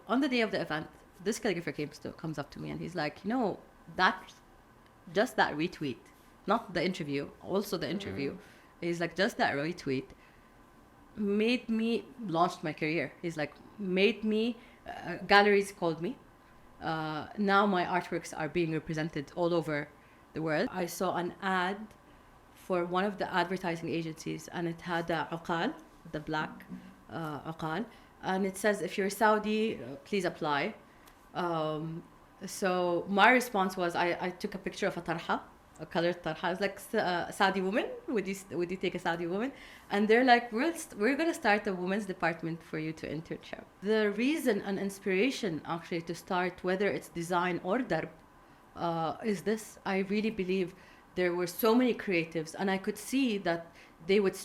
on the day of the event, this calligrapher comes up to me and he's like, that just that retweet, not the interview, also the interview. He's like, just that retweet made me launched my career. He's like, made me, galleries called me. Now my artworks are being represented all over the world. I saw an ad for one of the advertising agencies, and it had the uqal, the black uqal, and it says, if you're Saudi, please apply. So my response was, I took a picture of a tarha, a colored tarha. I was like, Saudi woman, would you take a Saudi woman? And they're like, we're gonna start a women's department for you to internship. The reason and inspiration actually to start, whether it's design or darb, is this. I really believe there were so many creatives, and I could see that they would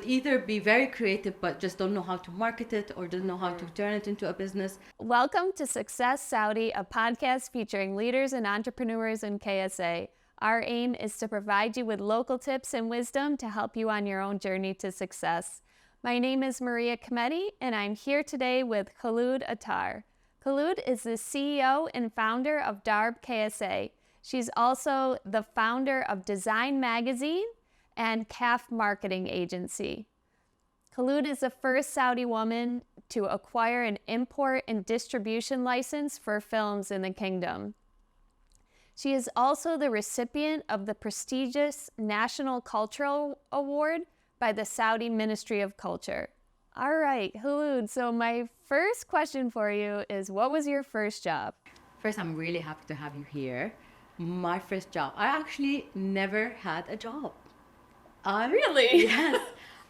either be very creative but just don't know how to market it or don't know how to turn it into a business. Welcome to Success Saudi, a podcast featuring leaders and entrepreneurs in KSA. Our aim is to provide you with local tips and wisdom to help you on your own journey to success. My name is Maria Kamedi, and I'm here today with Kholoud Attar. Kholoud is the CEO and founder of Darb KSA. She's also the founder of Design Magazine and KAAPH Marketing Agency. Kholoud is the first Saudi woman to acquire an import and distribution license for films in the kingdom. She is also the recipient of the prestigious National Cultural Award by the Saudi Ministry of Culture. All right, Kholoud, so my first question for you is, what was your first job? First, I'm really happy to have you here. My first job, I actually never had a job. Really? Yes.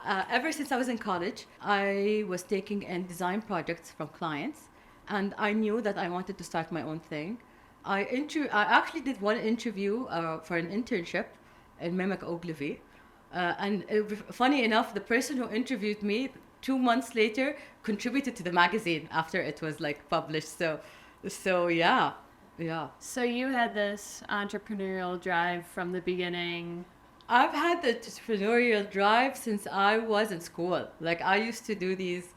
Ever since I was in college, I was taking in design projects from clients, and I knew that I wanted to start my own thing. I actually did one interview for an internship in Memek Ogilvy. And funny enough, the person who interviewed me 2 months later contributed to the magazine after it was like published. So yeah. So you had this entrepreneurial drive from the beginning. I've had the entrepreneurial drive since I was in school. Like, I used to do these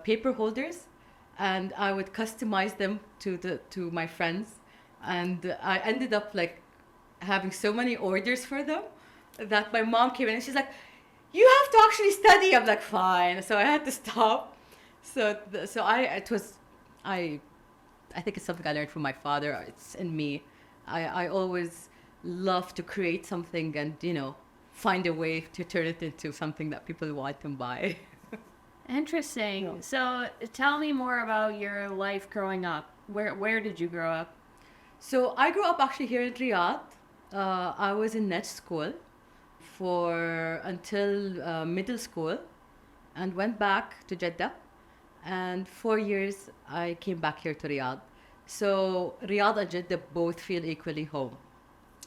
paper holders, and I would customize them to my friends, and I ended up like having so many orders for them that my mom came in and she's like, "You have to actually study." I'm like, "Fine." So I had to stop. I think it's something I learned from my father. It's in me. I always love to create something and, find a way to turn it into something that people want to buy. Interesting. Yeah. So tell me more about your life growing up. Where did you grow up? So I grew up actually here in Riyadh. I was in net school until middle school, and went back to Jeddah. And 4 years I came back here to Riyadh. So Riyadh and Jeddah both feel equally home.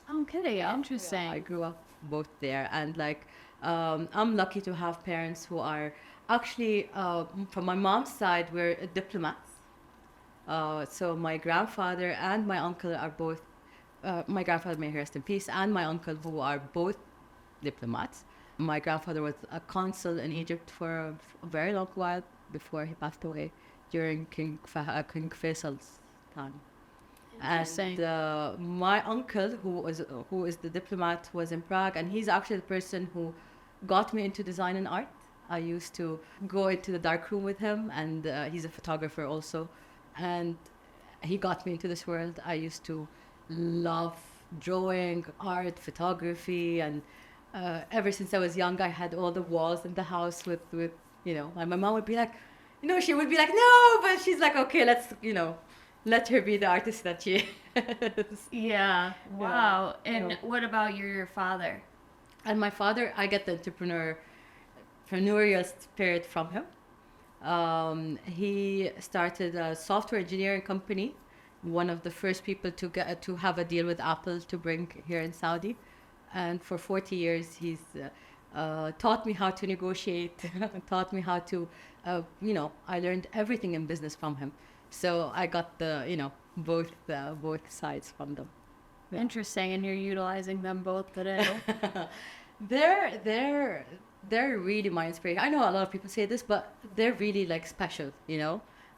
Okay, interesting. Yeah, I grew up both there, and I'm lucky to have parents who are actually, from my mom's side, we're diplomats. So my grandfather and my uncle are both, my grandfather, may he rest in peace, and my uncle, who are both diplomats. My grandfather was a consul in Egypt for a very long while before he passed away during King Faisal's time. Interesting. And my uncle, who is the diplomat, was in Prague, and he's actually the person who got me into design and art. I used to go into the darkroom with him, and he's a photographer also, and he got me into this world. I used to love drawing, art, photography, and ever since I was young, I had all the walls in the house with my mom would be like, she would be like, no, but she's like, okay, let's, let her be the artist that she is. Yeah. Wow. Yeah. And what about your father? And my father, I get the entrepreneurial spirit from him. He started a software engineering company, one of the first people to have a deal with Apple to bring here in Saudi. And for 40 years, he's taught me how to negotiate, taught me how to, I learned everything in business from him. So I got both sides from them. Yeah. Interesting. And you're utilizing them both today. They're really my inspiration. I know a lot of people say this, but they're really like special,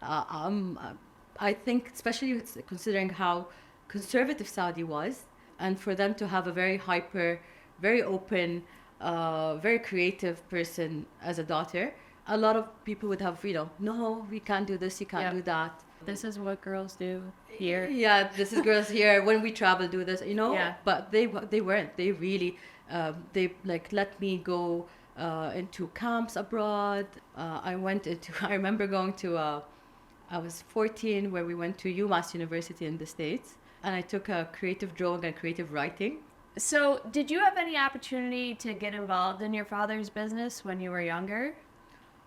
I think, especially considering how conservative Saudi was, and for them to have a very hyper, very open, very creative person as a daughter, a lot of people would have, no, we can't do this, you can't do that. This is what girls do here. Yeah, this is girls here. When we travel, do this, Yeah. But they weren't. They really, they like let me go into camps abroad. I went into. I remember going to. I was 14, where we went to UMass University in the States, and I took a creative drawing and creative writing. So, did you have any opportunity to get involved in your father's business when you were younger,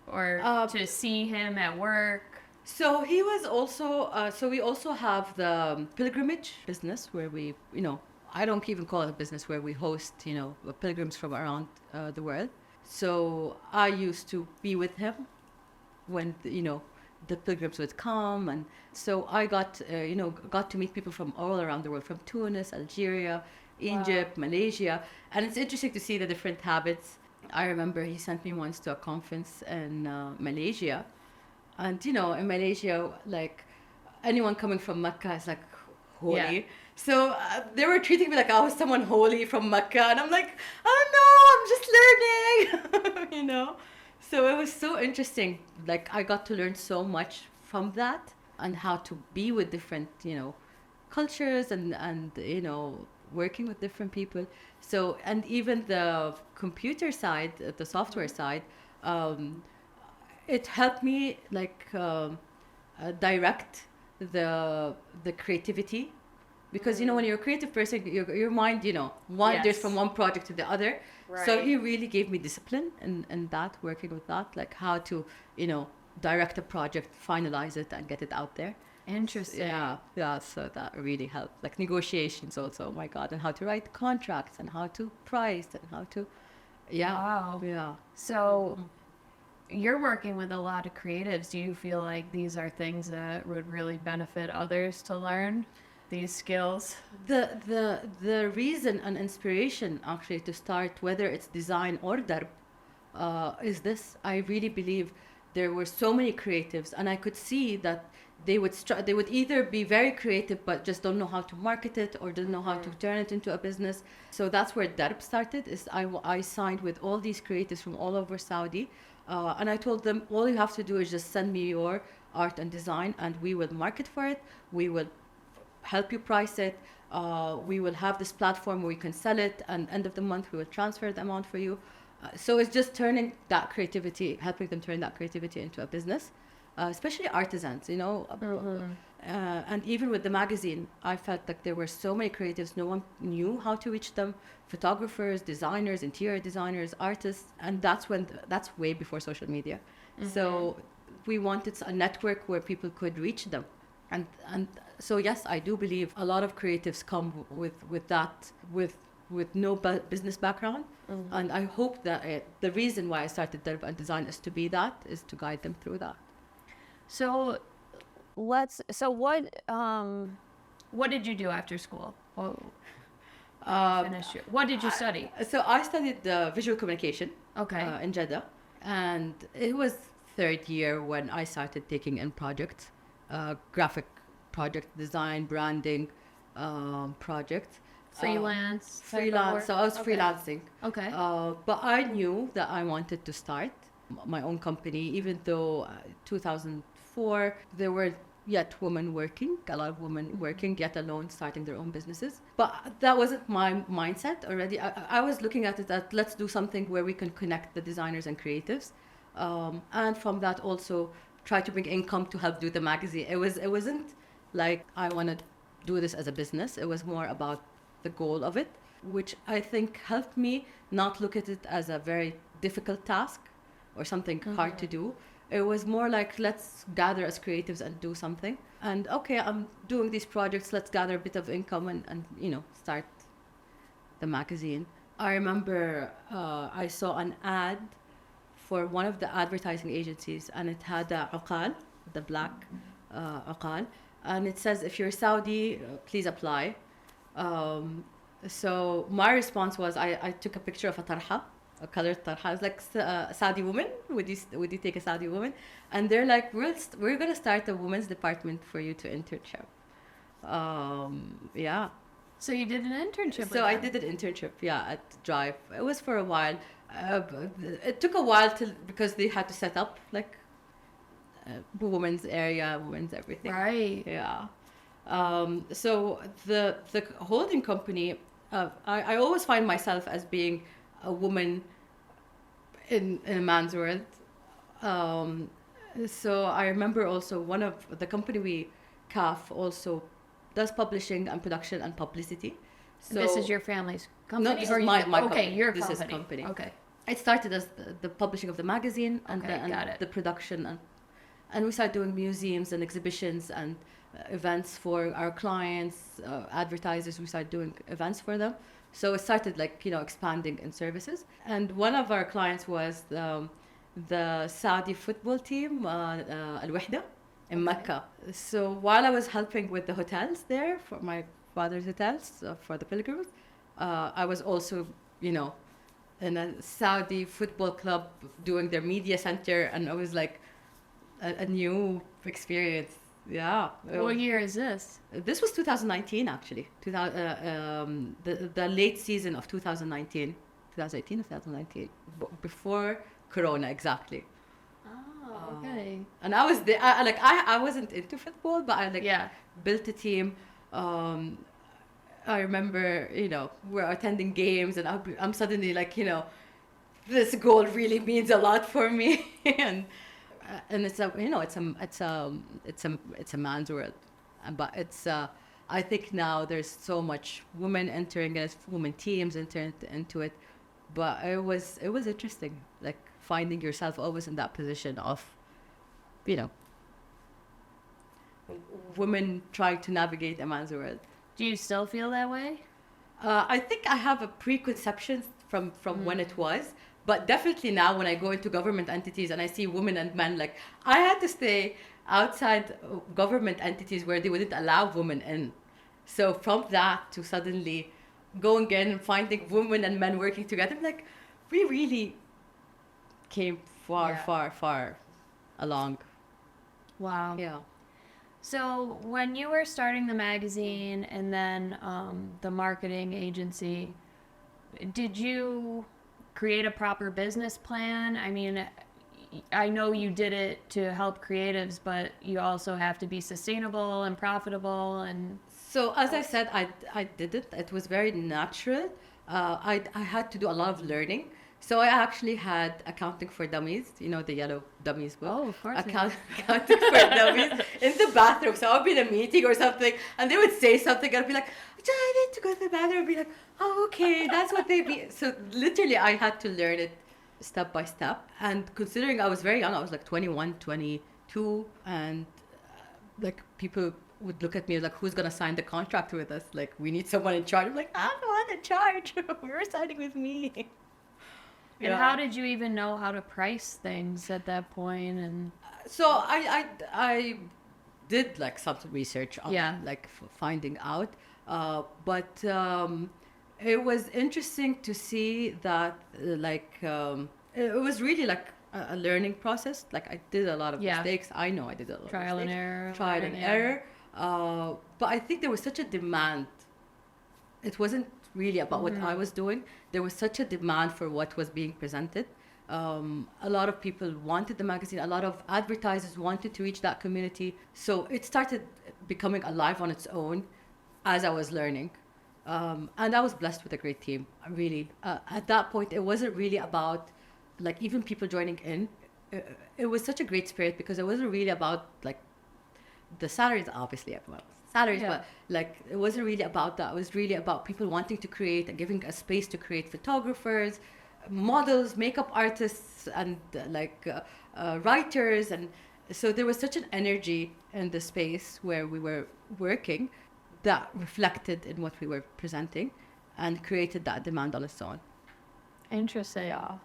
or to see him at work? So he was also, so we also have the pilgrimage business where we, I don't even call it a business, where we host, pilgrims from around the world. So I used to be with him when, the pilgrims would come. And so I got to meet people from all around the world, from Tunis, Algeria, Egypt, Malaysia. And it's interesting to see the different habits. I remember he sent me once to a conference in Malaysia. And, in Malaysia, like, anyone coming from Mecca is, like, holy. Yeah. So they were treating me like I was someone holy from Mecca. And I'm like, oh, no, I'm just learning, So it was so interesting. Like, I got to learn so much from that and how to be with different, cultures and working with different people. So, and even the computer side, the software side, it helped me direct the creativity, because when you're a creative person, your mind wanders from one project to the other. Right. So he really gave me discipline in that, working with that, like how to direct a project, finalize it, and get it out there. Interesting. Yeah. So that really helped, like negotiations also. Oh my God, and how to write contracts and how to price and how to. Wow. Yeah. So. You're working with a lot of creatives. Do you feel like these are things that would really benefit others to learn, these skills? The reason and inspiration actually to start, whether it's design or darb, is this. I really believe there were so many creatives, and I could see that they would either be very creative but just don't know how to market it or don't know how to turn it into a business. So that's where darb started. Is I signed with all these creatives from all over Saudi. And I told them, all you have to do is just send me your art and design, and we will market for it. We will help you price it. We will have this platform where we can sell it, and end of the month we will transfer the amount for you. So it's just turning that creativity, helping them turn that creativity into a business, especially artisans, and even with the magazine, I felt like there were so many creatives, no one knew how to reach them. Photographers, designers, interior designers, artists, and that's way before social media. Mm-hmm. So we wanted a network where people could reach them, and so yes, I do believe a lot of creatives come with no business background, and I hope that the reason why I started Darb and Design is to guide them through that. So what did you do after school? What did you study? So I studied visual communication. Okay. In Jeddah, and it was third year when I started taking in projects, graphic project design, branding, projects. Freelance. So I was freelancing. Okay. But I knew that I wanted to start my own company, even though 2004 there were yet women working, a lot of women working, yet alone starting their own businesses. But that wasn't my mindset already. I was looking at it that let's do something where we can connect the designers and creatives, and from that also try to bring income to help do the magazine. It wasn't like I want to do this as a business. It was more about the goal of it, which I think helped me not look at it as a very difficult task or something hard to do. It was more like, let's gather as creatives and do something. And okay, I'm doing these projects, let's gather a bit of income and start the magazine. I remember I saw an ad for one of the advertising agencies, and it had a uqal, the black uqal, and it says, if you're Saudi, please apply. So my response was, I took a picture of a tarha. a colored tarha. It's like Saudi woman. Would you take a Saudi woman? And they're like, we're gonna start a women's department for you to internship. Yeah. So you did an internship. So I did an internship, yeah, at Drive. It was for a while. It took a while because they had to set up like women's area, women's everything. Right. Yeah. So the holding company, I always find myself as being a woman in a man's world. So I remember also one of the company KAAPH also does publishing and production and publicity. So this is your family's company? No, this is my company. Okay, your this company. Is company. Okay. It started as the publishing of the magazine and, Okay, the production and we started doing museums and exhibitions and events for our clients, advertisers. We started doing events for them. So it started like, expanding in services. And one of our clients was the Saudi football team, Al-Wahda, in Mecca. So while I was helping with the hotels there for my father's hotels, for the pilgrims, I was also, in a Saudi football club doing their media center, and I was like a new experience. Yeah. What year is this? This was 2019, actually. The late season of 2019. 2018 or 2019. Before Corona, exactly. Oh, okay. And I was there. I wasn't into football, but I built a team. I remember, we're attending games, and I'm suddenly like, this goal really means a lot for me, and it's a man's world, but it's I think now there's so much women entering it, women teams entering into it, but it was interesting, like finding yourself always in that position of, women trying to navigate a man's world. Do you still feel that way? I think I have a preconception from when it was, but definitely now when I go into government entities and I see women and men, like I had to stay outside government entities where they wouldn't allow women in. So from that to suddenly going in and finding women and men working together, like we really came far along. Wow. Yeah. So when you were starting the magazine and then the marketing agency, did you create a proper business plan? I mean, I know you did it to help creatives, but you also have to be sustainable and profitable. And so, as I said, I did it. It was very natural. I had to do a lot of learning. So I actually had Accounting for Dummies, the yellow dummies book. Oh, of course. Accounting for Dummies in the bathroom. So I'll be in a meeting or something, and they would say something, and I'd be like, I need to go to the bathroom. I'd be like, oh, okay, that's what they be. So literally, I had to learn it step by step. And considering I was very young, I was like 21, 22, and like people would look at me like, who's gonna sign the contract with us? Like, we need someone in charge. I'm like, I'm the one in charge. You're signing with me. And how did you even know how to price things at that point? And so I did like some research on like finding out, but it was interesting to see that it was really like a learning process. Like I did a lot of mistakes. I know I did a lot of trial mistakes. and error. But I think there was such a demand. It wasn't really about what I was doing. There was such a demand for what was being presented. A lot of people wanted the magazine. A lot of advertisers wanted to reach that community. So it started becoming alive on its own as I was learning. And I was blessed with a great team, really. At that point, it wasn't really about, like, even people joining in. It was such a great spirit because it wasn't really about, like, the salaries, obviously, but like it wasn't really about that. It was really about people wanting to create and giving a space to create photographers, models, makeup artists, and writers. And so there was such an energy in the space where we were working that reflected in what we were presenting and created that demand on its own. Interesting. Yeah.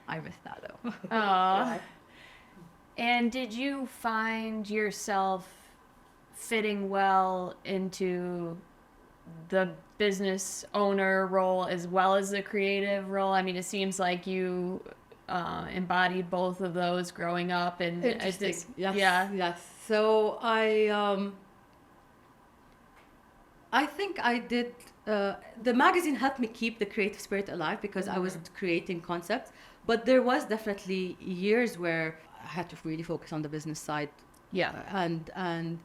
I miss that though. Oh. And did you find yourself fitting well into the business owner role as well as the creative role? I mean, it seems like you embodied both of those growing up, and Interesting. Yes. yeah, Yes. So I think I did. The magazine helped me keep the creative spirit alive because I was creating concepts. But there was definitely years where I had to really focus on the business side. yeah, And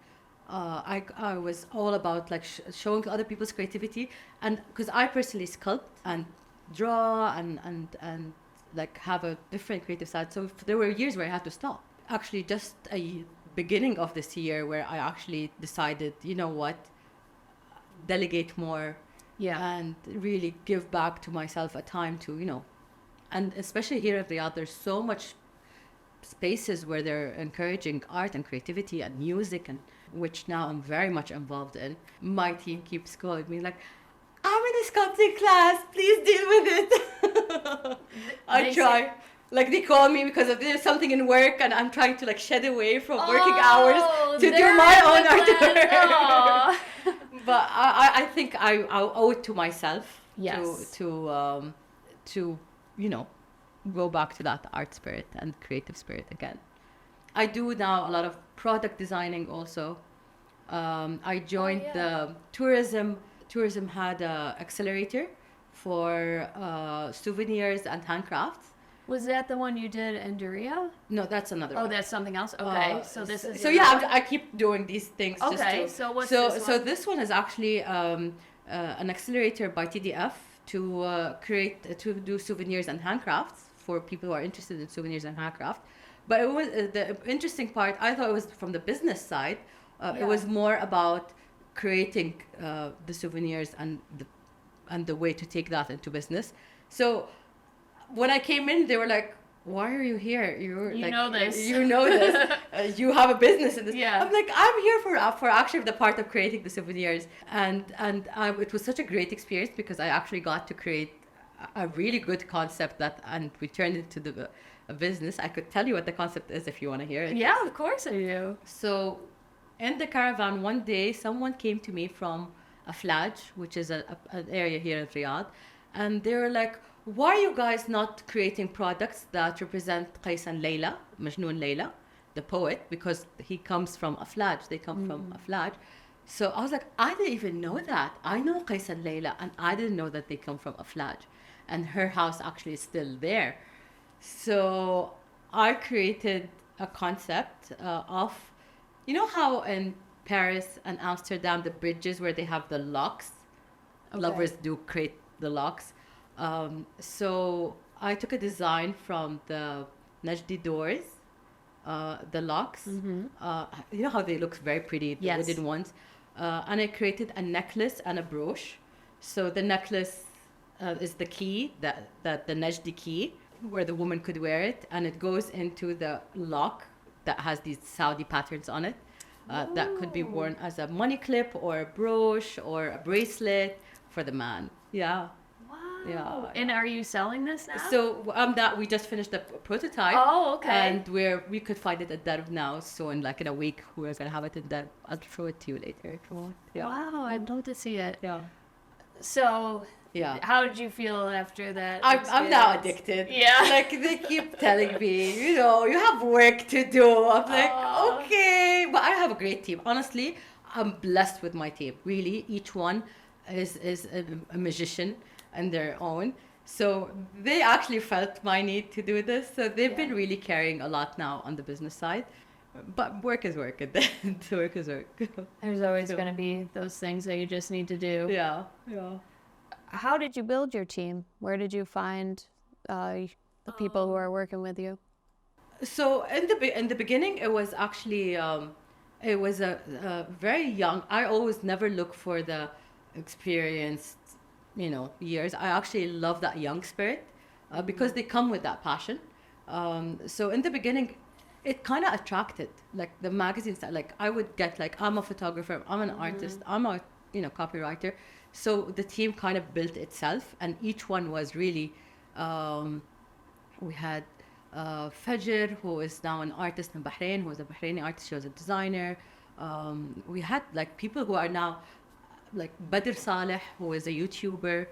I was all about like showing other people's creativity, and because I personally sculpt and draw and like have a different creative side. So there were years where I had to stop. Actually, just a beginning of this year where I actually decided, you know what, delegate more yeah, and really give back to myself a time to, and especially here at Riyadh, there's so much spaces where they're encouraging art and creativity and music, and which now I'm very much involved in. My team keeps calling me like, I'm in a sculpting class, please deal with it. I try. Like they call me because of there's something in work and I'm trying to like shed away from working hours to do my own artwork. But I think I owe it to myself to go back to that art spirit and creative spirit again. I do now a lot of product designing also. I joined the tourism. Tourism had a accelerator for souvenirs and handcrafts. Was that the one you did in Duria? No, that's another one. Oh, that's something else? Okay, so this is... So yeah, I keep doing these things. Okay, just to, so what's this one? So this one is actually an accelerator by TDF to do souvenirs and handcrafts for people who are interested in souvenirs and handcraft. But it was the interesting part, I thought it was from the business side. It was more about creating the souvenirs and the way to take that into business. So when I came in, they were like, why are you here? You know this. You have a business in this. Yeah. I'm like, I'm here for actually the part of creating the souvenirs. And it was such a great experience because I actually got to create a really good concept and we turned it into a business. I could tell you what the concept is if you want to hear it. Yeah, of course I do. So in the caravan, one day, someone came to me from Aflaj, which is an area here in Riyadh. And they were like, why are you guys not creating products that represent Qais and Layla, Majnoon Layla, the poet, because he comes from Aflaj, they come from Aflaj. So I was like, I didn't even know that. I know Qais and Layla, and I didn't know that they come from Aflaj. And her house actually is still there. So I created a concept of, you know how in Paris and Amsterdam, the bridges where they have the locks, lovers do create the locks. So I took a design from the Najdi doors, the locks. You know how they look very pretty, the wooden ones. And I created a necklace and a brooch. So the necklace is the key, the Najdi key, where the woman could wear it. And it goes into the lock that has these Saudi patterns on it. That could be worn as a money clip or a brooch or a bracelet for the man. Yeah. Yeah. And are you selling this now? So that we just finished the prototype. Oh, okay. And we could find it at Darb now. So in a week we're gonna have it in Darb. I'll show it to you later if you want. Yeah. Wow, I'd love to see it. Yeah. So how did you feel after that? I'm now addicted. Yeah. Like they keep telling me, you have work to do. I'm like, okay, but I have a great team. Honestly, I'm blessed with my team. Really, each one is a magician and their own. So they actually felt my need to do this. So they've been really carrying a lot now on the business side. But work is work at the end. Work is work. There's always going to be those things that you just need to do. Yeah. How did you build your team? Where did you find the people who are working with you? So in the beginning, it was actually it was a very young. I always never look for the experienced years. I actually love that young spirit because they come with that passion. So in the beginning, it kind of attracted like the magazines that like I would get like I'm a photographer, I'm an artist, I'm a copywriter. So the team kind of built itself, and each one was really. We had Fajr, who is now an artist in Bahrain, who was a Bahraini artist. She was a designer. We had like people who are now like Badr Saleh, who is a YouTuber,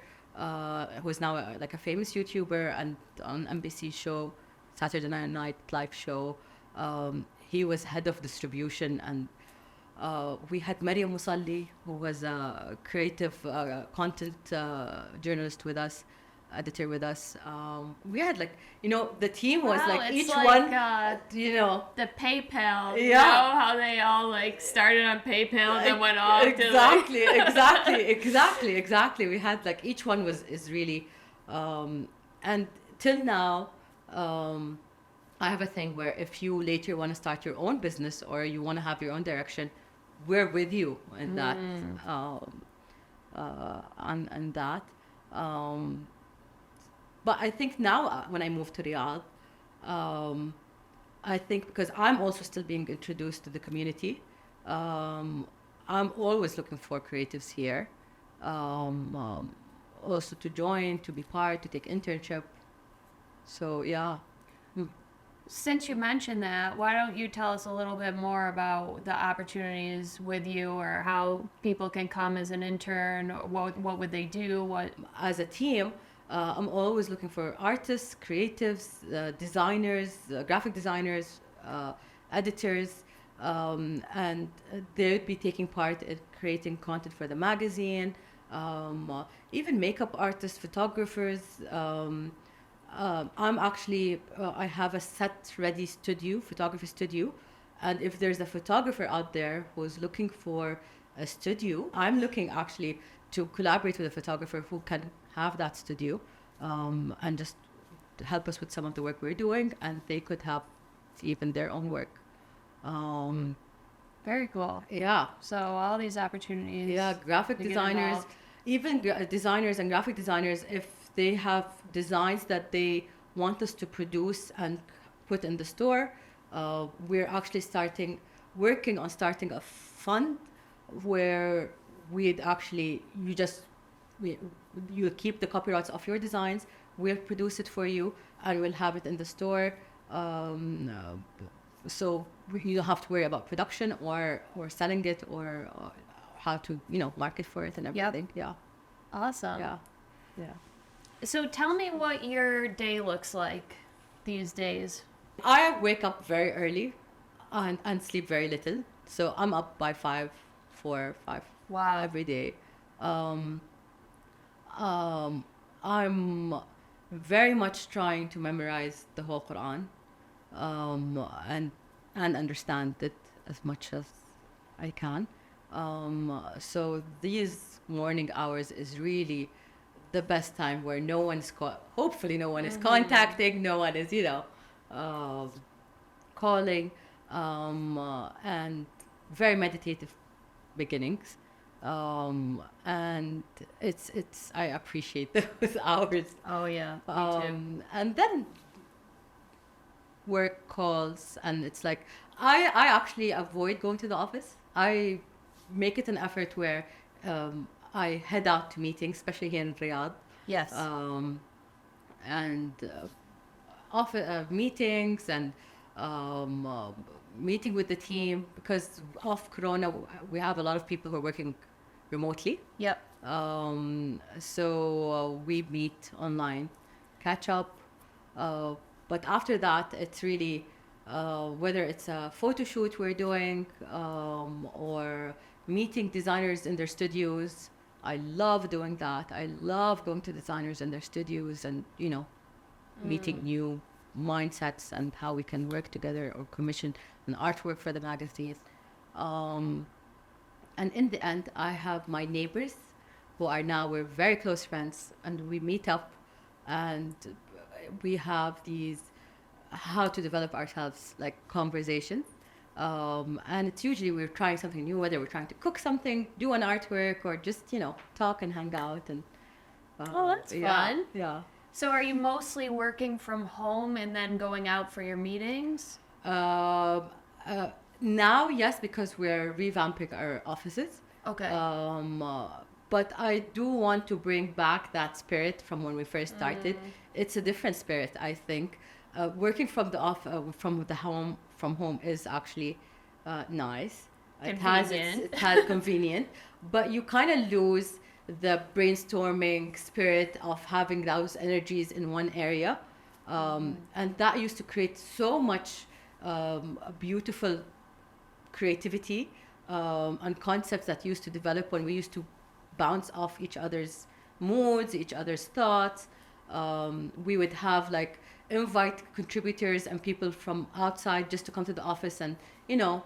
who is now like a famous YouTuber, and on NBC show, Saturday Night Live show, he was head of distribution. And we had Mariam Musalli, who was a creative content journalist with us, editor with us. We had like, the team was Wow, like it's each like, one, the PayPal. You Yeah. know how they all like started on PayPal and then went off exactly, to like... exactly. We had like each one is really, and till now, I have a thing where if you later want to start your own business or you want to have your own direction, we're with you in that, on that. But I think now when I moved to Riyadh, I think because I'm also still being introduced to the community, I'm always looking for creatives here, also to join, to be part, to take internship. So yeah. Since you mentioned that, why don't you tell us a little bit more about the opportunities with you, or how people can come as an intern, or what would they do? As a team, I'm always looking for artists, creatives, designers, graphic designers, editors, and they would be taking part in creating content for the magazine, even makeup artists, photographers. I'm actually, I have a set-ready studio, photography studio, and if there's a photographer out there who's looking for a studio, I'm looking actually to collaborate with a photographer who can have that studio, and just help us with some of the work we're doing, and they could have even their own work. Very cool. Yeah. So all these opportunities. Yeah, graphic to get designers, involved. even designers and graphic designers, if they have designs that they want us to produce and put in the store, we're actually working on starting a fund where we'd actually, you keep the copyrights of your designs, we'll produce it for you, and we'll have it in the store. So you don't have to worry about production or selling it or how to, market for it and everything. Yeah. Awesome. Yeah. So tell me what your day looks like these days. I wake up very early and sleep very little. So I'm up by 5, 4, 5 Wow. every day. I'm very much trying to memorize the whole Quran, and understand it as much as I can. So these morning hours is really the best time where no one's hopefully no one is contacting, no one is calling, and very meditative beginnings, and it's I appreciate those hours. Oh yeah, me too. And then work calls, and it's like I actually avoid going to the office. I make it an effort where I head out to meetings, especially here in Riyadh. Yes. And meetings and meeting with the team, because of Corona, we have a lot of people who are working remotely. Yep. So we meet online, catch up. But after that, it's really whether it's a photo shoot we're doing, or meeting designers in their studios. I love doing that. I love going to designers in their studios and, meeting new mindsets and how we can work together or commission an artwork for the magazine. And in the end, I have my neighbors who are now, we're very close friends, and we meet up and we have these how to develop ourselves like conversations. And it's usually we're trying something new, whether we're trying to cook something, do an artwork, or just, talk and hang out. And Oh, that's fun. Yeah. So are you mostly working from home and then going out for your meetings? Now, yes, because we're revamping our offices. Okay. But I do want to bring back that spirit from when we first started. It's a different spirit, I think. Working from the home is actually nice. Convenient. It has convenient, but you kind of lose the brainstorming spirit of having those energies in one area. And that used to create so much beautiful creativity and concepts that used to develop when we used to bounce off each other's moods, each other's thoughts. We would have like invite contributors and people from outside just to come to the office and, you know,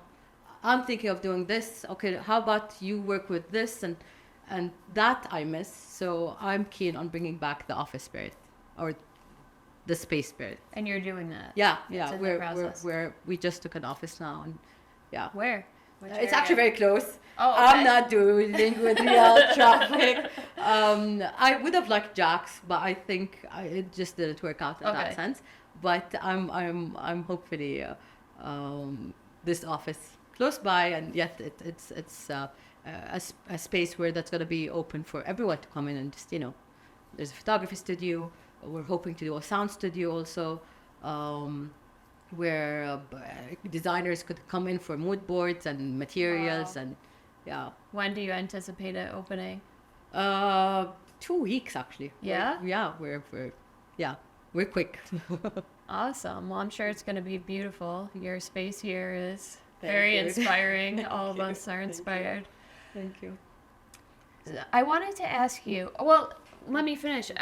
I'm thinking of doing this. Okay, how about you work with this? And that I miss. So I'm keen on bringing back the office spirit or the space spirit. And you're doing that. Yeah, It's yeah. in the process. We just took an office now, and yeah. Where? Which It's area? actually very close. Oh, okay. I'm not dealing with real traffic. I would have liked Jack's, but I think it just didn't work out in that sense. But I'm hopefully this office close by, and yet it's a space where that's gonna be open for everyone to come in and just, you know, there's a photography studio. We're hoping to do a sound studio also. Where designers could come in for mood boards and materials. Wow. And yeah. When do you anticipate it opening? 2 weeks actually. Yeah? We're quick. Awesome. Well, I'm sure it's going to be beautiful. Your space here is Thank very you. inspiring. All of us are inspired. Thank you. I wanted to ask you, well, let me finish.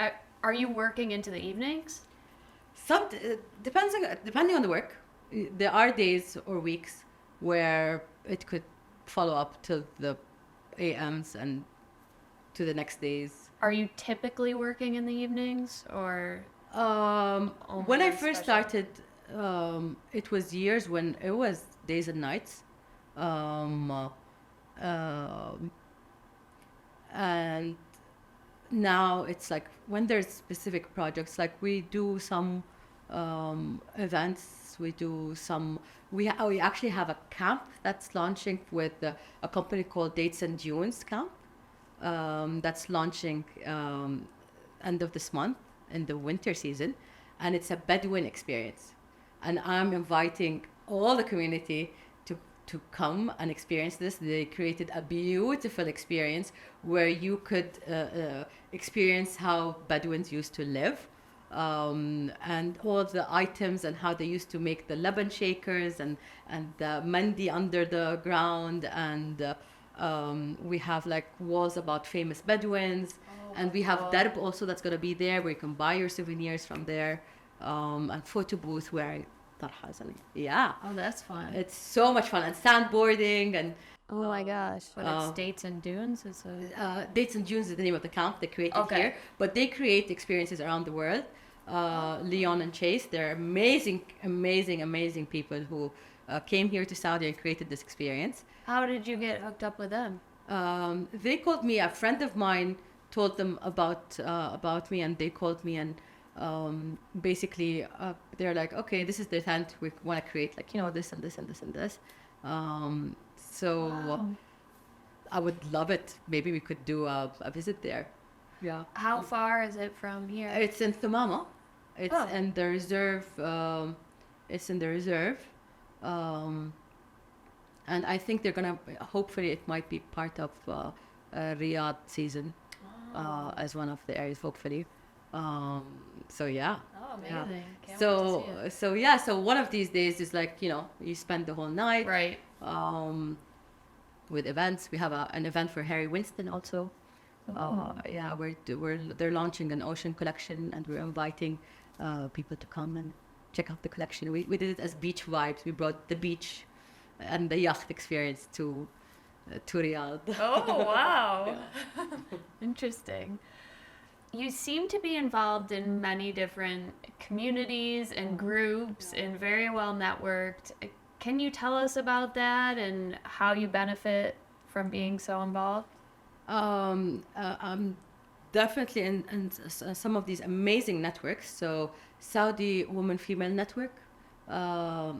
Are you working into the evenings? Depending on the work, there are days or weeks where it could follow up till the AMs and to the next days. Are you typically working in the evenings or? When I first started, it was years when it was days and nights. And now it's like when there's specific projects, like we do some events, we actually have a camp that's launching with a company called Dates and Dunes Camp. That's launching end of this month in the winter season, and it's a Bedouin experience. And I'm inviting all the community to come and experience this. They created a beautiful experience where you could experience how Bedouins used to live, and all the items and how they used to make the Leban shakers and the mandi under the ground, and we have like walls about famous Bedouins, and we have darb also that's going to be there where you can buy your souvenirs from there, and photo booth where yeah. Oh, that's fun. It's so much fun, and sandboarding and. Oh my gosh. But it's Dates and Dunes? Dates and Dunes is the name of the camp they created here, but they create experiences around the world. Leon and Chase, they're amazing people who came here to Saudi and created this experience. How did you get hooked up with them? They called me. A friend of mine told them about me, and they called me, and basically they're like, okay, this is the tent we want to create, like, you know, this and this and this and this. So Wow. I would love it. Maybe we could do a visit there. Yeah. How far is it from here? It's in Thumama. It's in the reserve. And I think they're gonna. Hopefully, it might be part of Riyadh season as one of the areas. Hopefully. So yeah. Oh, amazing. Yeah. Can't wait to see it. So one of these days is like, you know, you spend the whole night. Right. With events, we have an event for Harry Winston also. Yeah, they're launching an ocean collection, and we're inviting people to come and check out the collection. We did it as beach vibes. We brought the beach and the yacht experience to Riyadh. Oh, wow. Interesting. You seem to be involved in many different communities and groups and very well networked. Can you tell us about that and how you benefit from being so involved? I'm definitely in some of these amazing networks. So Saudi Women Female Network,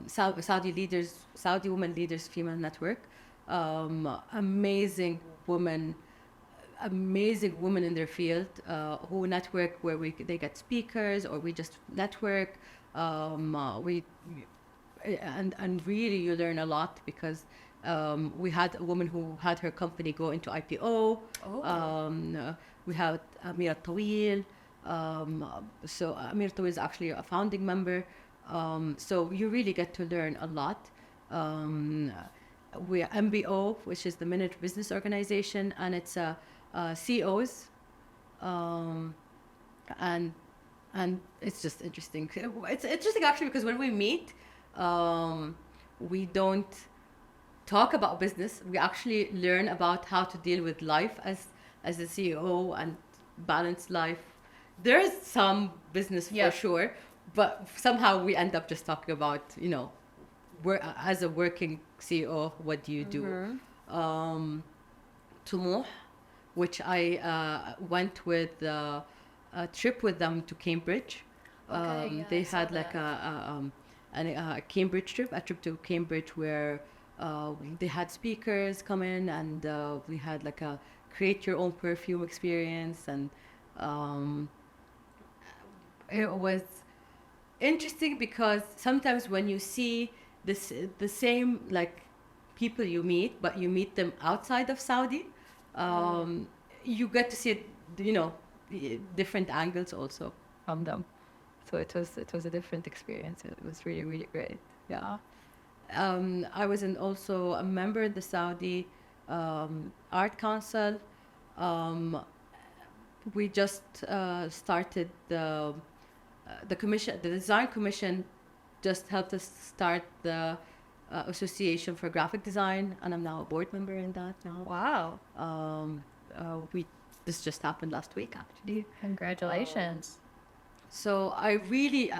Saudi Women Leaders Female Network, amazing women in their field who network where they get speakers, or we just network. And really you learn a lot, because We had a woman who had her company go into IPO. We had Amir Tawil. So Amir Tawil is actually a founding member. So you really get to learn a lot. We are MBO, which is the Minute Business Organization, and it's CEOs, and it's just interesting. It's interesting actually because when we meet, we don't talk about business. We actually learn about how to deal with life as a CEO and balance life. There is some business for sure, but somehow we end up just talking about, as a working CEO, what do you do? Tumoh, which I went with a trip with them to Cambridge. They had like a Cambridge trip, a trip to Cambridge where they had speakers come in, and we had like a create your own perfume experience, and it was interesting because sometimes when you see the same like people you meet, but you meet them outside of Saudi, you get to see different angles also from them. So it was a different experience. It was really, really great. Yeah. I was also a member of the Saudi Art Council. We just started the commission. The design commission just helped us start the Association for Graphic Design, and I'm now a board member in that now. Wow. This just happened last week, actually. Congratulations. So I really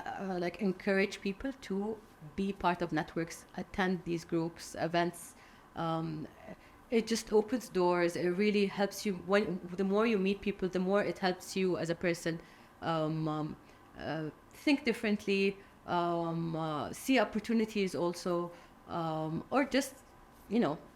encourage people to be part of networks, attend these groups, events. It just opens doors. It really helps you. The more you meet people, the more it helps you as a person think differently, see opportunities also, or just,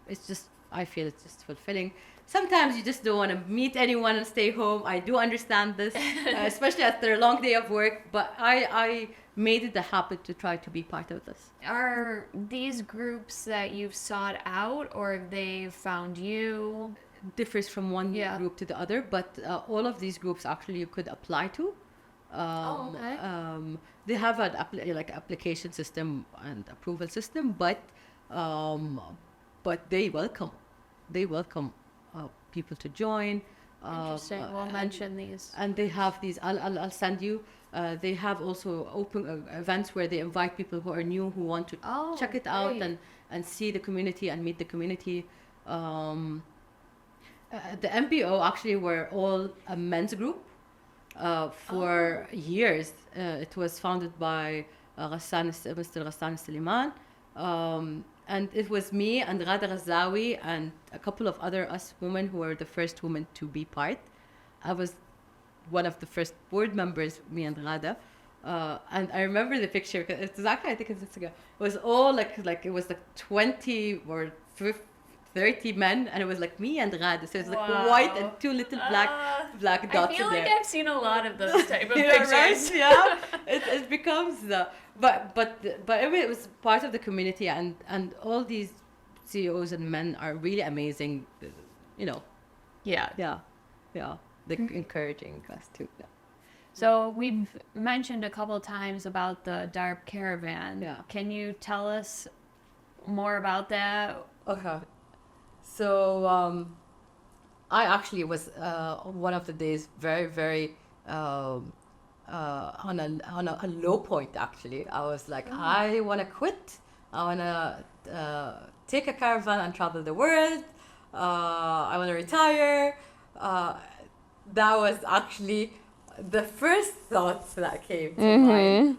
it's just, I feel it's just fulfilling. Sometimes you just don't want to meet anyone and stay home. I do understand this, especially after a long day of work, but I made it a habit to try to be part of this. Are these groups that you've sought out, or have they found you? Differs from one group to the other, but all of these groups actually you could apply to. They have an application system and approval system, but they welcome people to join. Interesting. We'll mention these. And they have these. I'll send you. They have also open events where they invite people who are new, who want to check it out and see the community and meet the community. The MBO actually were all a men's group for years. It was founded by Mr. Ghassan Suleiman. And it was me and Ghada Ghazawi and a couple of other us women who were the first women to be part. I was one of the first board members, me and Ghada. And I remember the picture. It was actually, I think it's ago. It was all like it was like 20 or 30 men, and it was like me and Ghada. So it's like white and two little black dots. I feel like I've seen a lot of those type of pictures. Right? Yeah, it becomes the. But anyway, it was part of the community, and all these CEOs and men are really amazing, Yeah. They're encouraging us too. Yeah. So we've mentioned a couple of times about the DARP caravan. Yeah. Can you tell us more about that? Okay. So I actually was one of the days very, very on a low point. Actually, I was like, I want to quit. I want to take a caravan and travel the world. I want to retire. That was actually the first thoughts that came to mind.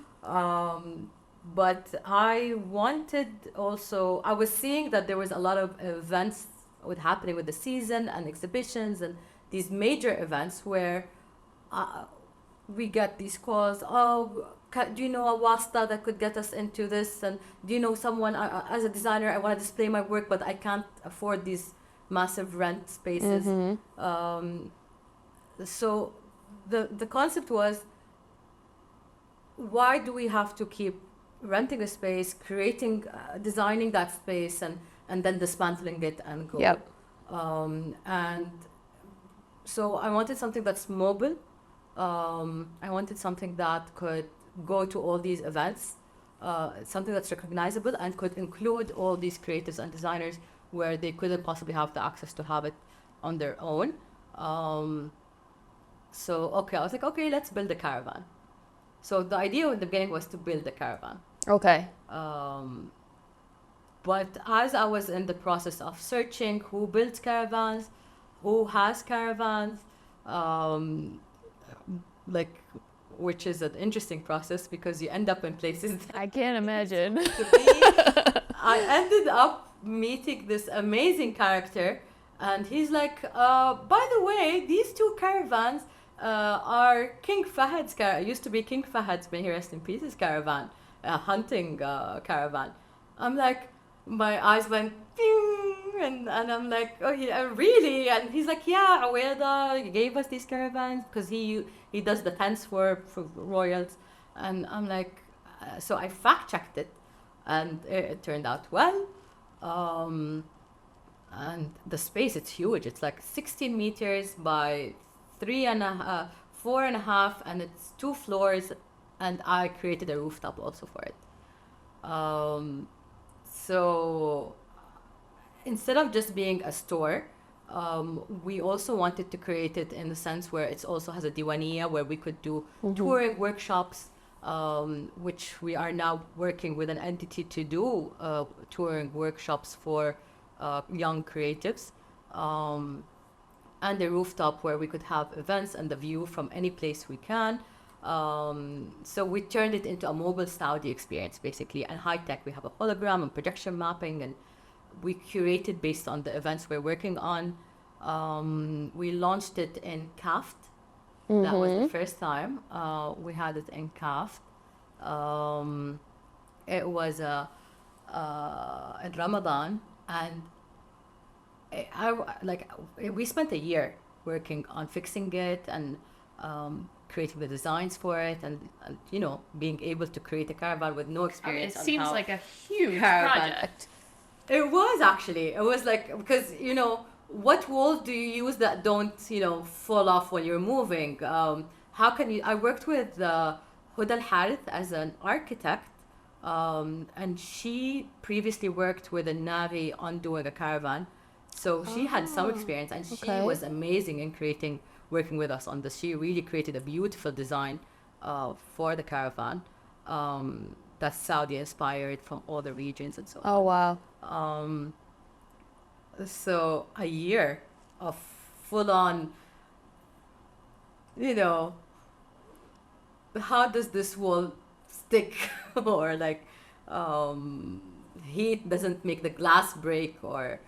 But I wanted also, I was seeing that there was a lot of events happening with the season and exhibitions and these major events where we get these calls, do you know a wasta that could get us into this? And do you know someone, as a designer, I want to display my work, but I can't afford these massive rent spaces. So the concept was, why do we have to keep renting a space, creating, designing that space, and then dismantling it and go. Yep. And so I wanted something that's mobile. I wanted something that could go to all these events, something that's recognizable and could include all these creatives and designers where they couldn't possibly have the access to have it on their own. So, okay, I was like, okay, let's build a caravan. So the idea in the beginning was to build a caravan. Okay. But as I was in the process of searching who builds caravans, who has caravans, like, which is an interesting process because you end up in places that I can't imagine. to be. I ended up meeting this amazing character, and he's like, by the way, these two caravans are King Fahad's caravan. Used to be King Fahad's, may he rest in peace, his caravan, a hunting caravan. I'm like, my eyes went ding, and I'm like, oh yeah, really? And he's like, yeah, Aweda gave us these caravans because he does the tents for royals. And I'm like, so I fact checked it, and it turned out well. And the space, it's huge. It's like 16 meters by 4.5, and it's 2 floors. And I created a rooftop also for it. So instead of just being a store, we also wanted to create it in the sense where it also has a diwania where we could do touring workshops, which we are now working with an entity to do touring workshops for young creatives, and a rooftop where we could have events and the view from any place we can. So we turned it into a mobile Saudi experience, basically, and high tech. We have a hologram and projection mapping, and we curated based on the events we're working on. We launched it in KAAPH. That was the first time we had it in KAAPH. It was in Ramadan, and we spent a year working on fixing it and creating the designs for it, and being able to create a caravan with no experience. It on seems how like a huge caravan- project. It was actually. It was like, because what walls do you use that don't fall off when you're moving? How can you? I worked with Huda Al-Harith as an architect, and she previously worked with a Nari on doing a caravan, so she had some experience, and she was amazing in working with us on this. She really created a beautiful design for the caravan that's Saudi inspired from all the regions and so on. Oh, wow. So a year of full on, how does this wall stick? Or like, heat doesn't make the glass break, or,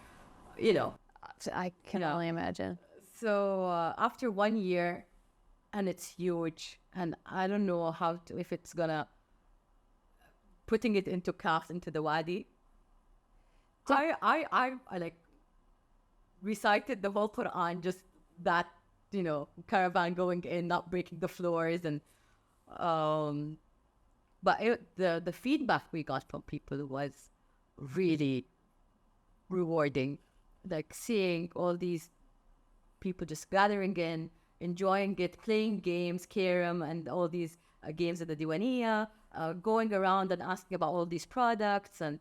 I can only imagine. So after 1 year, and it's huge, and I don't know if it's gonna putting it into KAAPH, into the Wadi. I like recited the whole Quran, just that caravan going in, not breaking the floors, and but the feedback we got from people was really rewarding, like seeing all these people just gathering in, enjoying it, playing games, Karam, and all these games at the Diwania, going around and asking about all these products, and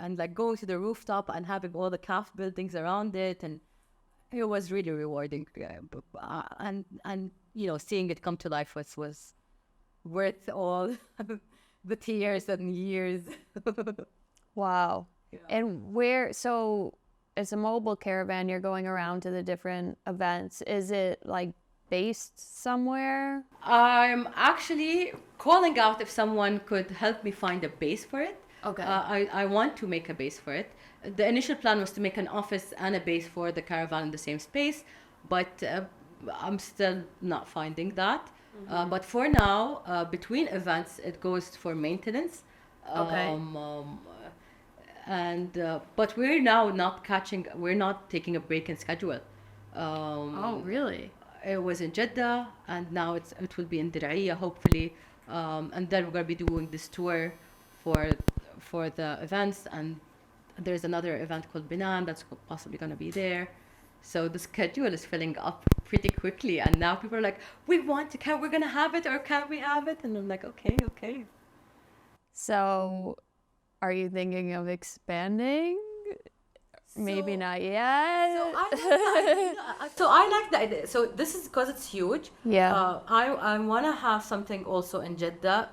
and like going to the rooftop and having all the KAAPH buildings around it, and it was really rewarding. And seeing it come to life was worth all the tears and years. Wow. Yeah. And so it's a mobile caravan, you're going around to the different events. Is it like based somewhere? I'm actually calling out if someone could help me find a base for it. Okay. I want to make a base for it. The initial plan was to make an office and a base for the caravan in the same space, but I'm still not finding that. But for now, between events, it goes for maintenance. Okay. But we're now we're not taking a break in schedule. Oh, really? It was in Jeddah, and now it will be in Diriyah, hopefully. And then we're going to be doing this tour for the events, and there's another event called Binan that's possibly going to be there. So the schedule is filling up pretty quickly, and now people are like, we're going to have it, or can we have it? And I'm like, okay. So, are you thinking of expanding? Maybe not yet. So I like the idea. So this is because it's huge. Yeah. I want to have something also in Jeddah,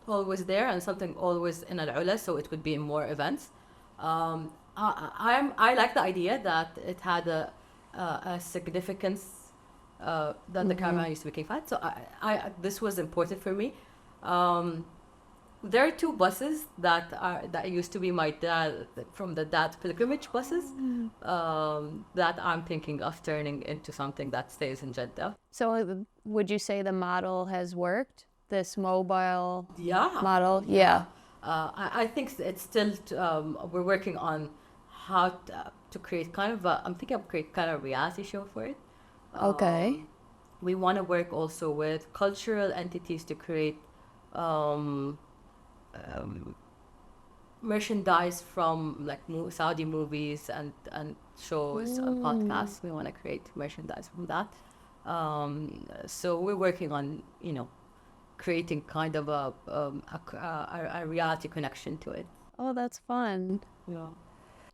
always there, and something always in Al Ula, so it would be in more events. I like the idea that it had a significance that the caravan used to be King Fahd. So this was important for me. There are 2 buses that used to be my dad from the dad pilgrimage buses that I'm thinking of turning into something that stays in Jeddah. So, would you say the model has worked? This mobile Yeah. model? Yeah. I think it's still we're working on how to create kind of I'm thinking of create kind of a reality show for it. Okay. We want to work also with cultural entities to create merchandise from like Saudi movies and shows and podcasts. We want to create merchandise from that. So we're working on creating kind of a reality connection to it. Oh, that's fun. Yeah.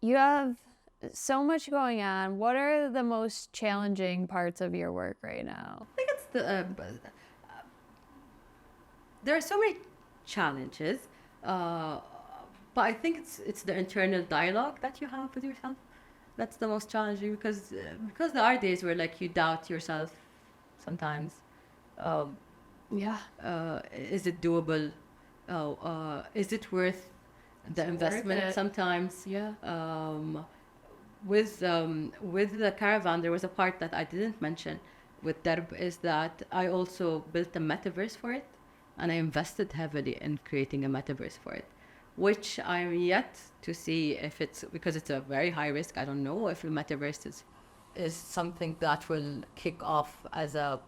You have so much going on. What are the most challenging parts of your work right now? I think it's there are so many challenges, but I think it's the internal dialogue that you have with yourself. That's the most challenging because there are days where like you doubt yourself sometimes. Yeah. Is it doable? Is it worth the investment? Sometimes. Yeah. With the caravan, there was a part that I didn't mention with Darb, is that I also built a metaverse for it, and I invested heavily in creating a metaverse for it, which I'm yet to see if it's, because it's a very high risk. I don't know if the metaverse is something that will kick off as a,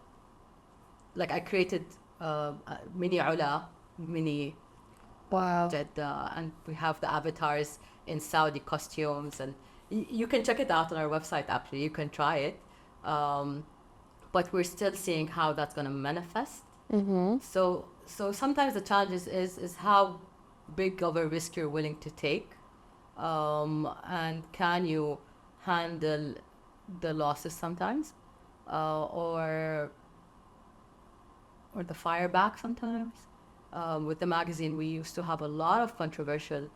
like I created a mini Ula, mini Wow. Jeddah, and we have the avatars in Saudi costumes, and you can check it out on our website. Actually, you can try it, but we're still seeing how that's going to manifest. So sometimes the challenge is how big of a risk you're willing to take, and can you handle the losses sometimes, or the fire back sometimes. With the magazine, we used to have a lot of controversial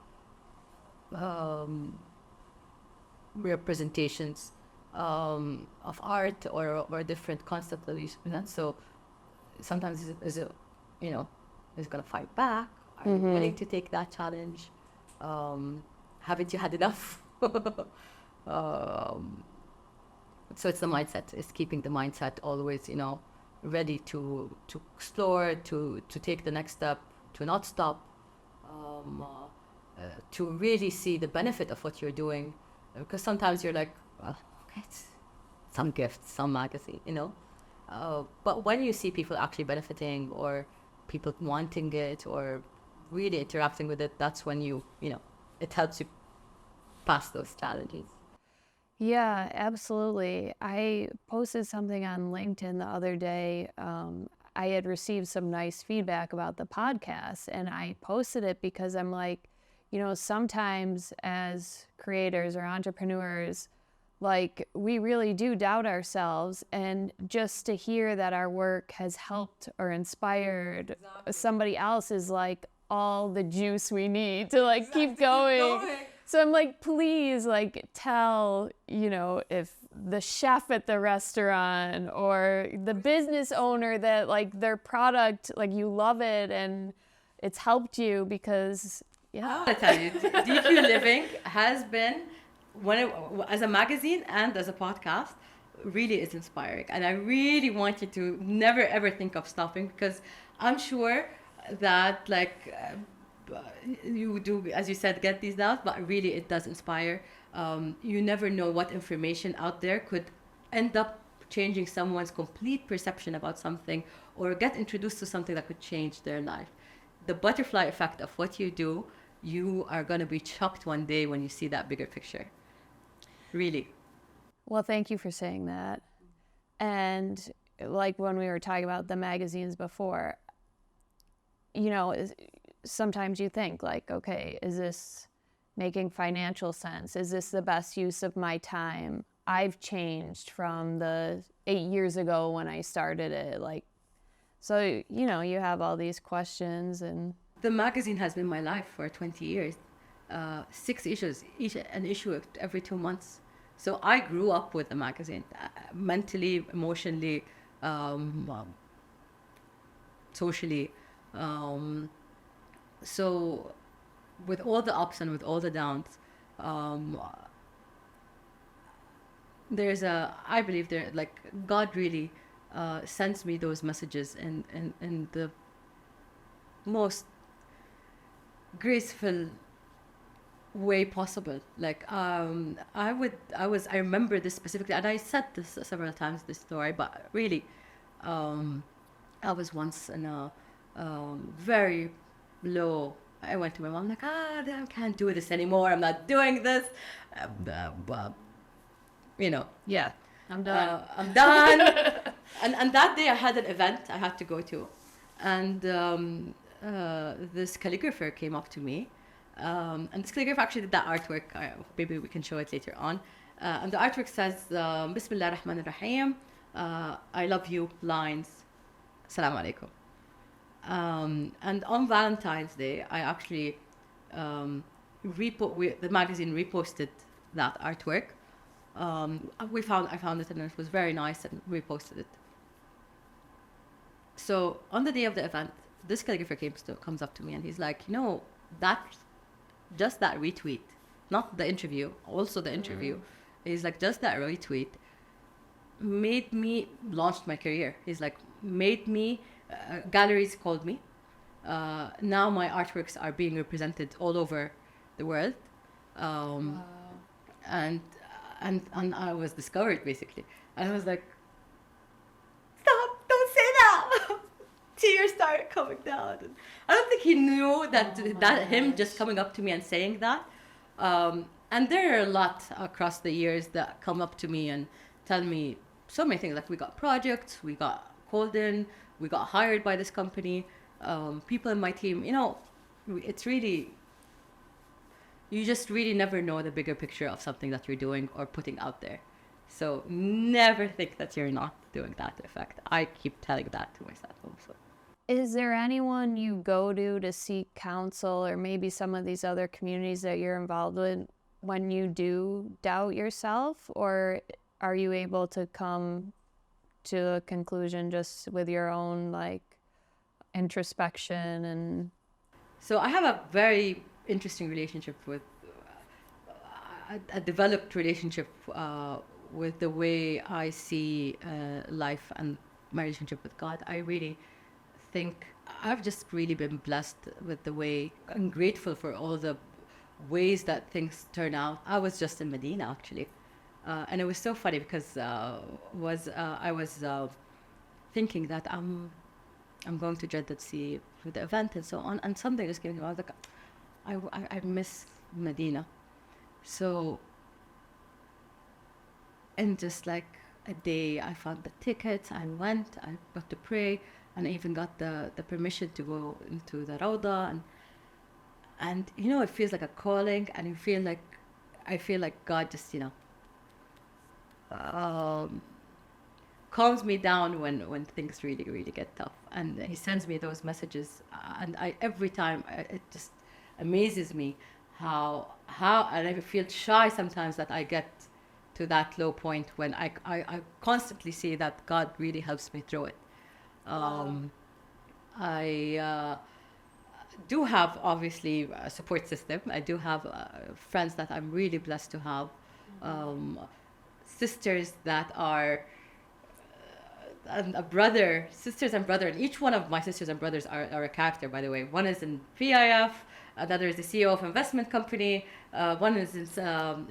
representations of art or different concepts that we used to present. So sometimes is it going to fight back? Are you willing to take that challenge? Haven't you had enough? So it's the mindset. It's keeping the mindset always, ready to explore, to take the next step, to not stop, to really see the benefit of what you're doing. Because sometimes you're like, well, okay, it's some gift, some magazine, but when you see people actually benefiting, or people wanting it, or really interacting with it, that's when it helps you pass those challenges. Yeah, absolutely. I posted something on LinkedIn the other day. I had received some nice feedback about the podcast, and I posted it because I'm like, sometimes as creators or entrepreneurs, like we really do doubt ourselves, and just to hear that our work has helped or inspired somebody else is like all the juice we need to like keep going. So I'm like, please, like, tell, if the chef at the restaurant or the business owner that, like, their product, like, you love it and it's helped you because, yeah. I tell you, DQ Living has been, as a magazine and as a podcast, really is inspiring. And I really want you to never, ever think of stopping, because I'm sure that, like, you do, as you said, get these doubts, but really it does inspire. You never know what information out there could end up changing someone's complete perception about something, or get introduced to something that could change their life. The butterfly effect of what you do you are going to be shocked one day when you see that bigger picture. Really. Well, thank you for saying that. And like when we were talking about the magazines before, you know, sometimes you think like, okay, is this making financial sense? Is this the best use of my time? I've changed from the 8 years ago when I started it. Like, so, you know, you have all these questions. And the magazine has been my life for 20 years. 6 issues, an issue every 2 months. So I grew up with the magazine, mentally, emotionally, socially. So with all the ups and with all the downs, I believe like God really sends me those messages in the most graceful way possible. Like I remember this specifically, and I said this several times, this story, but really I was once in a very low. I went to my mom like, I can't do this anymore, I'm not doing this, you know, yeah, I'm done. I'm done. and that day I had an event I had to go to, and this calligrapher came up to me, and this calligrapher actually did that artwork. Maybe we can show it later on. And the artwork says, Bismillah ar-Rahman ar-Rahim, I love you, lines, Assalamu alaikum. And on Valentine's Day, I actually the magazine reposted that artwork. I found it, and it was very nice, and reposted it. So on the day of the event, this calligrapher comes up to me, and he's like, you know, just that retweet, not the interview, also the interview, he's like, just that retweet made me launched my career. He's like, made me galleries called me. Now my artworks are being represented all over the world. Wow. And I was discovered, basically. And I was like, stop, don't say that. Tears started coming down. And I don't think he knew that him just coming up to me and saying that. And there are a lot across the years that come up to me and tell me so many things. Like, we got projects, we got called in, we got hired by this company. People in my team, you know, it's really, you just really never know the bigger picture of something that you're doing or putting out there. So never think that you're not doing that effect. I keep telling that to myself also. Is there anyone you go to seek counsel, or maybe some of these other communities that you're involved with, when you do doubt yourself? Or are you able to come to a conclusion just with your own, like, introspection? And so I have a very interesting relationship with a developed relationship with the way I see life and my relationship with God. I really think I've just really been blessed with the way. I'm grateful for all the ways that things turn out. I was just in Medina, actually, and it was so funny because I was thinking that I'm going to Jeddah to see for the event and so on, and something just came to me. I was like, I miss Medina. So in just like a day, I found the tickets, I went, I got to pray, and I even got the permission to go into the Rawda, and you know, it feels like a calling, and I feel like God just, you know, calms me down when things really, really get tough, and he sends me those messages, and every time it just amazes me how and I feel shy sometimes that I get to that low point when I constantly see that God really helps me through it. I do have, obviously, a support system. I do have friends that I'm really blessed to have, sisters that are sisters and brother, and each one of my sisters and brothers are a character, by the way. One is in PIF, another is the CEO of an investment company, one is in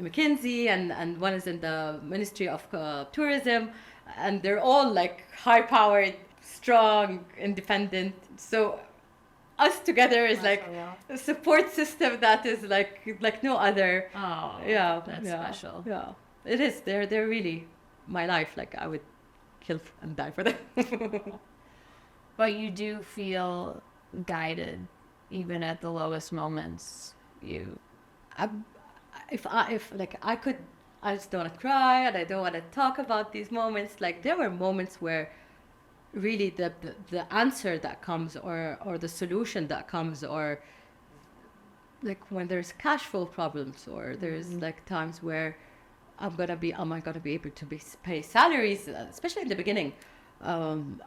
McKinsey, and one is in the Ministry of Tourism, and they're all like high-powered, strong, independent. So us together is like Mashallah. a support system that is like no other. Oh, Yeah, that's yeah, special. Yeah, it is. They're really my life. Like I would kill and die for them. But you do feel guided, even at the lowest moments. I, if like I could, I just don't want to cry and I don't want to talk about these moments. Like there were moments where really the answer that comes or the solution that comes or like when there's cash flow problems or there's like times where am I gonna be able to pay salaries, especially in the beginning. It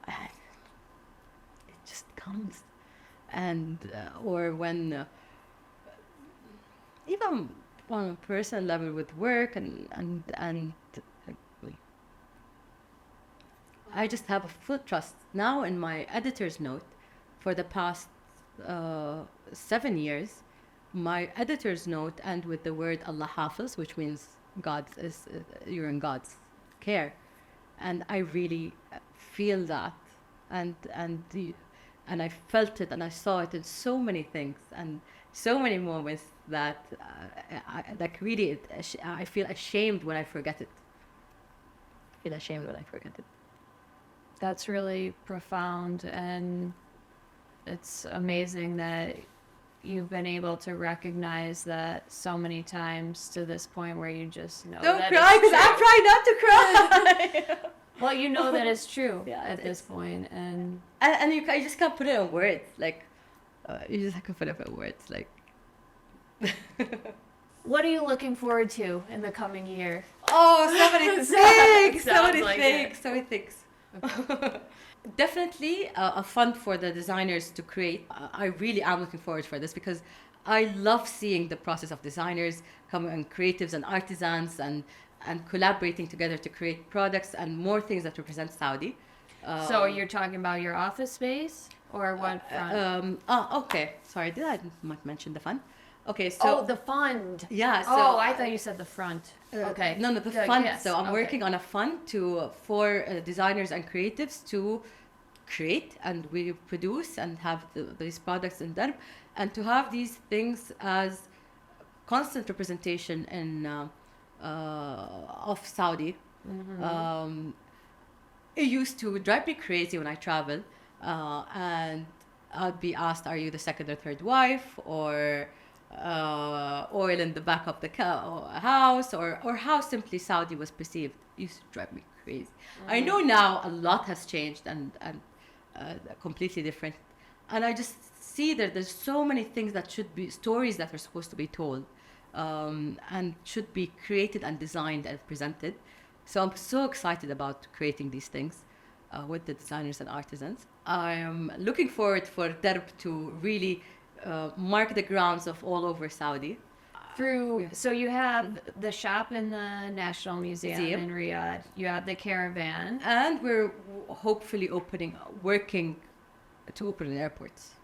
just comes, and or when even on a personal level with work and I just have a full trust now in my editor's note for the past 7 years. My editor's note end with the word Allah Hafiz, which means you're in God's care, and I really feel that, and I felt it and I saw it in so many things and so many moments that I feel ashamed when I forget it. I feel ashamed when I forget it. That's really profound, and it's amazing that you've been able to recognize that so many times to this point where you just know Don't that cry, it's because I'm true. trying not to cry. Well, you know that it's true Yeah, at this point, and and you just can't put it in words. Like you just have to put it in words. Like what are you looking forward to in the coming year? oh, so many things, so Sounds many like things, it. so many things. Definitely a fund for the designers to create. I really am looking forward for this because I love seeing the process of designers come and creatives and artisans and collaborating together to create products and more things that represent Saudi. So you're talking about your office space or what front? Okay. Sorry, did I not mention the fund? Okay, so the fund. yeah. So Oh, I thought you said the front. Okay. No, the Good, fund. yes, So I'm okay. working on a fund for designers and creatives to create and we produce and have these products in them, and to have these things as constant representation in of Saudi. It used to drive me crazy when I travel, and I'd be asked, "Are you the second or third wife?" or oil in the back of the house, or how simply Saudi was perceived. It used to drive me crazy. I know now a lot has changed and completely different, and I just see that there's so many things that should be stories that are supposed to be told, and should be created and designed and presented. So I'm so excited about creating these things with the designers and artisans. I am looking forward for Darb to really mark the grounds of all over Saudi. So you have the shop in the National Museum in Riyadh. You have the caravan. And we're hopefully working to open in airports.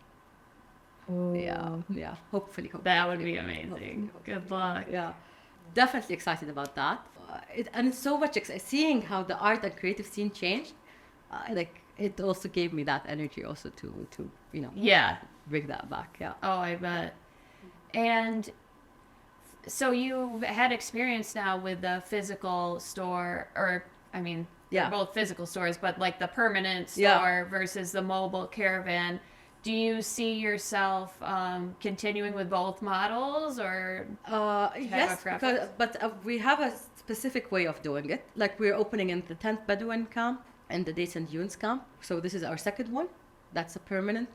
Ooh. Yeah, hopefully. That would be amazing. Good luck. Yeah, definitely excited about that. And it's so much seeing how the art and creative scene changed. It also gave me that energy also to Yeah. bring that back. Yeah. Oh, I bet. And so you've had experience now with the physical store, or I mean, they're both physical stores, but like the permanent store versus the mobile caravan. Do you see yourself continuing with both models, or yes, but we have a specific way of doing it. Like we're opening in the 10th Bedouin camp and the Dates and Dunes camp. So this is our second one. That's a permanent.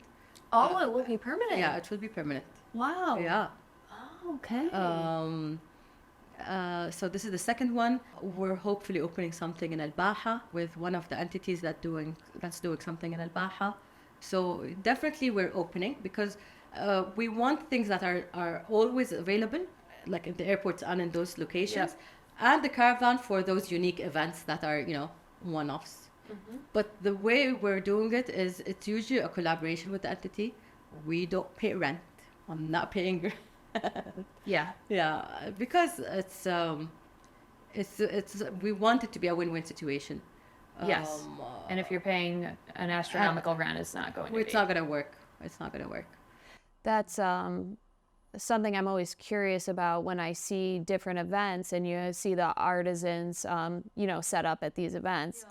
Oh, it will be permanent. Yeah, it will be permanent. Wow. Yeah. Oh, okay. So this is the second one. We're hopefully opening something in Al-Baha with one of the entities that's doing something in Al-Baha. So definitely we're opening because we want things that are always available, like in the airports and in those locations, and the caravan for those unique events that are, one-offs. Mm-hmm. But the way we're doing it is it's usually a collaboration with the entity. We don't pay rent. I'm not paying rent. Yeah, because it's we want it to be a win-win situation. Yes. And if you're paying an astronomical rent, it's not going to be. It's not going to work. It's not going to work. That's something I'm always curious about when I see different events and you see the artisans, set up at these events.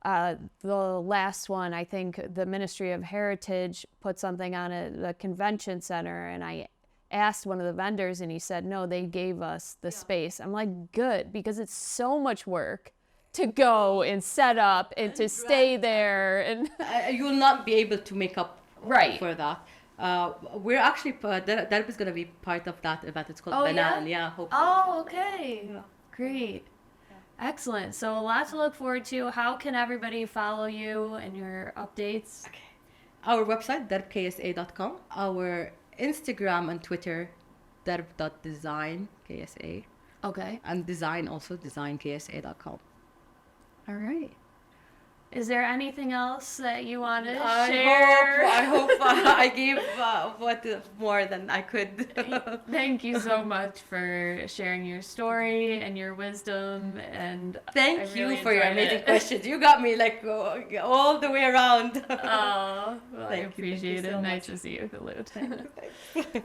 The last one, I think the Ministry of Heritage put something on at the convention center, and I asked one of the vendors and he said, no, they gave us the space. I'm like, good, because it's so much work to go and set up and to stay there. And You will not be able to make up Right. for that. We're actually, that is going to be part of that event. It's called Oh, Banan. yeah? Yeah, hopefully. Oh, okay. Yeah. Great. Excellent. So a lot to look forward to. How can everybody follow you and your updates? Okay. Our website, derbksa.com. Our Instagram and Twitter, derb.design, KSA. Okay. And design also, designksa.com. All right. Is there anything else that you want to I share? hope I gave more than I could. Thank you so much for sharing your story and your wisdom. And Thank I you really for your enjoyed amazing it. questions. You got me like all the way around. Oh, well, I Thank you appreciate it. so Nice much. to see you, Kholoud.